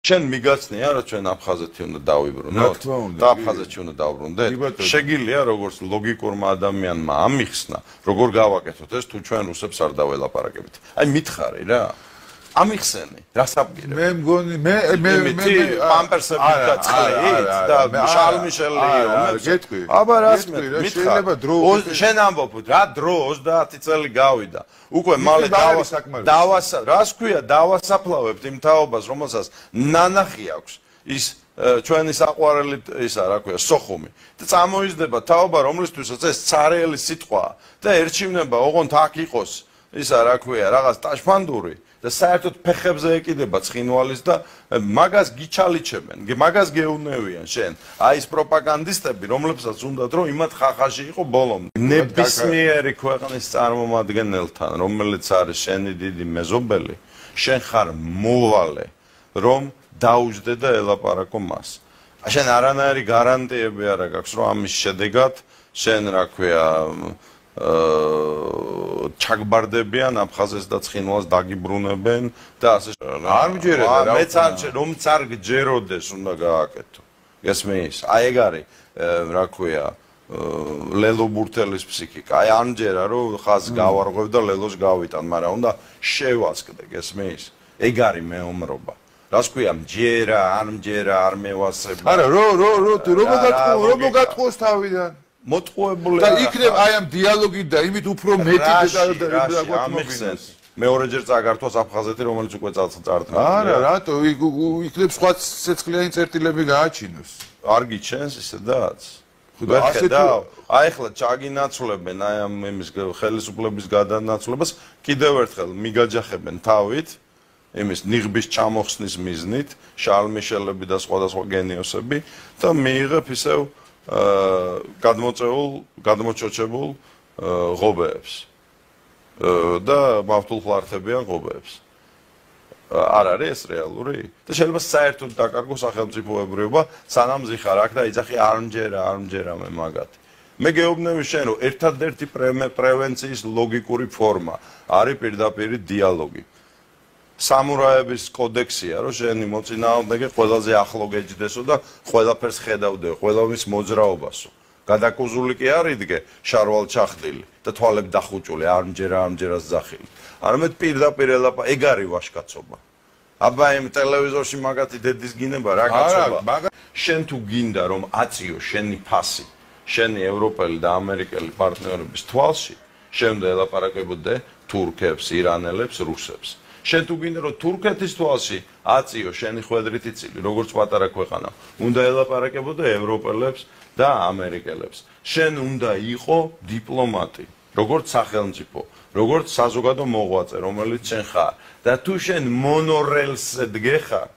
შენ მიგაცნია რა ჩვენ აფხაზეთი უნდა დავიბრუნოთ და აფხაზეთში უნდა დავბრუნდეთ შეგიძლია როგორც ლოგიკურმა ადამიანმა ამიხსნა როგორ გავაკეთოთ ეს თუ ჩვენ რუსებს არ დაველაპარაკებით აი მითხარი რა ამიხსენი რასაპირებ მე მგონი მე პამპერსები და წყლით და შალმიშელი გეტყვი აბა რას მე შეიძლება დრო შენ ამბობ რა დრო 30 წელი გავიდა უკვე მალე რას ქვია დავასაფლავებთ იმ თაობას რომელსაც ნანახი აქვს ის ჩვენი საყვარელი ისა რა ქვია სოხუმი და წამოიზრდება თაობა რომლისთვისაც ეს ცარიელი სიტყვაა და ერჩივნება ოღონდ აქ იყოს ისა რა ქვია რაღაც ტაშფანდური და საერთოდ ფეხებზე ეკიდება ცხინვალის და მაგას გიჩალიჩებენ, მაგას გეუნევიან შენ. აი ეს პროპაგანდისტები, რომლებსაც უნდათ რომ იმათ ხახაში იყო ბოლომდე. ნებისმიერი ქვეყნის წარმომადგენელთან, რომელიც არის შენი დიდი მეზობელი, შენ ხარ მოვალე, რომ დაუჯდე და ელაპარაკო მას. შენ არანაირი გარანტიები არ აქვს, რომ ამის შედეგად შენ რა ქვია ჩაგბარდებიან აფხაზეთს და ცხინვალს დაგიბრუნებენ და ასე არ მჯერება რა მეც არ რომც არ გჯეროდეს უნდა გააკეთო გესმის აი ეგ არის რა ქვია ლელო ბურთელის ფსიქიკა აი ამჯერა რომ ხაზს გავარღვევ და ლელოს გავიტან მაგრამ უნდა შევასკდე გესმის ეგ არის მეომრობა რას ქვია მჯერა არ მევასება არა რომ გატყუოს თავიდან მოტყუებული და იქნებ აი ამ დიალოგი და იმით უფრო მეტი და ამიხსენს მეორეჯერ წაგართვას აფხაზეთი რომელიც უკვე წარდგა არა რატო იქნებ სხვა ცეცხლიანი წერტილები გააჩინოს არ გიჩენს ისედაც აი ახლა ჩაგინაცვლებენ აი ამ იმის ხელისუფლების გადანაცვლებას კიდევ ერთხელ მიგაჯახებენ თავით იმის ნიღბის ჩამოხსნის მიზნით შალმიშელები და სხვადასხვა გენიოსები და მიიღებ ისევ გადმოჭოჭებულ ღობეებს და მავთულხლართებიან ღობეებს. არ არის ეს რეალური? და შეიძლება საერთოდ დაკარგოს სახელმწიფოებრიობა, სანამ ზიხარ აქ და იძახი არ მჯერა მე მაგათი. მე გეუბნები შენ რომ ერთადერთი პრევენციის ლოგიკური ფორმა არის პირდაპირ დიალოგი. სამურაების კოდექსია, რომ შენი მოწინააღმდეგე ყველაზე ახლო გეჯდესო და ყველაფერს ხედავდე, ყველამის მოძრაობასო. გადაკუზული კი არ იდგე შარვალ ჩახდილი და თვალები დახუჭული, არ მჯერას ძახილი. არამედ პირდაპირ ელაპარაკე, ეგ არის ვაჟკაცობა. აბა იმ ტელევიზორში მაგათი დედის გინება რა კაცობა. შენ თუ გინდა რომ აწიო შენი ფასი, შენი ევროპელი და ამერიკელი პარტნიორების თვალში, შენ უნდა ელაპარაკებოდე თურქებს, ირანელებს, რუსებს. შენ თუ გინდა რომ თურქეთის თვალში აწიო შენი ხვედრითი წილი როგორც პატარა ქვეყანა უნდა ელაპარაკებოდე ევროპელებს და ამერიკელებს შენ უნდა იყო დიპლომატი როგორც სახელმწიფო როგორც საზოგადო მოღვაწე რომელიც შენ ხარ და თუ შენ მონორელსზე დგეხარ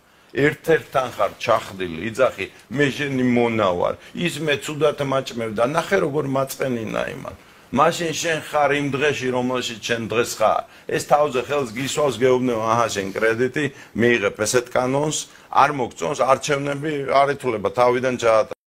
ერთ-ერთთან ხარ ჩახდილი იძახი მე შენი მონავარ ის მე ცუდად მაჭმევ და ნახე როგორ მაწყენინა იმან მაშინ შენ ხარ იმ დღეში რომელშიც შენ დღეს ხარ ეს თავზე ხელს გისვავს გეუბნევ აჰა შენ კრედიტი მიიღებ ესეთ კანონს არ მოგწონს არჩევნები არ ითვლება თავიდან ჩაატარებ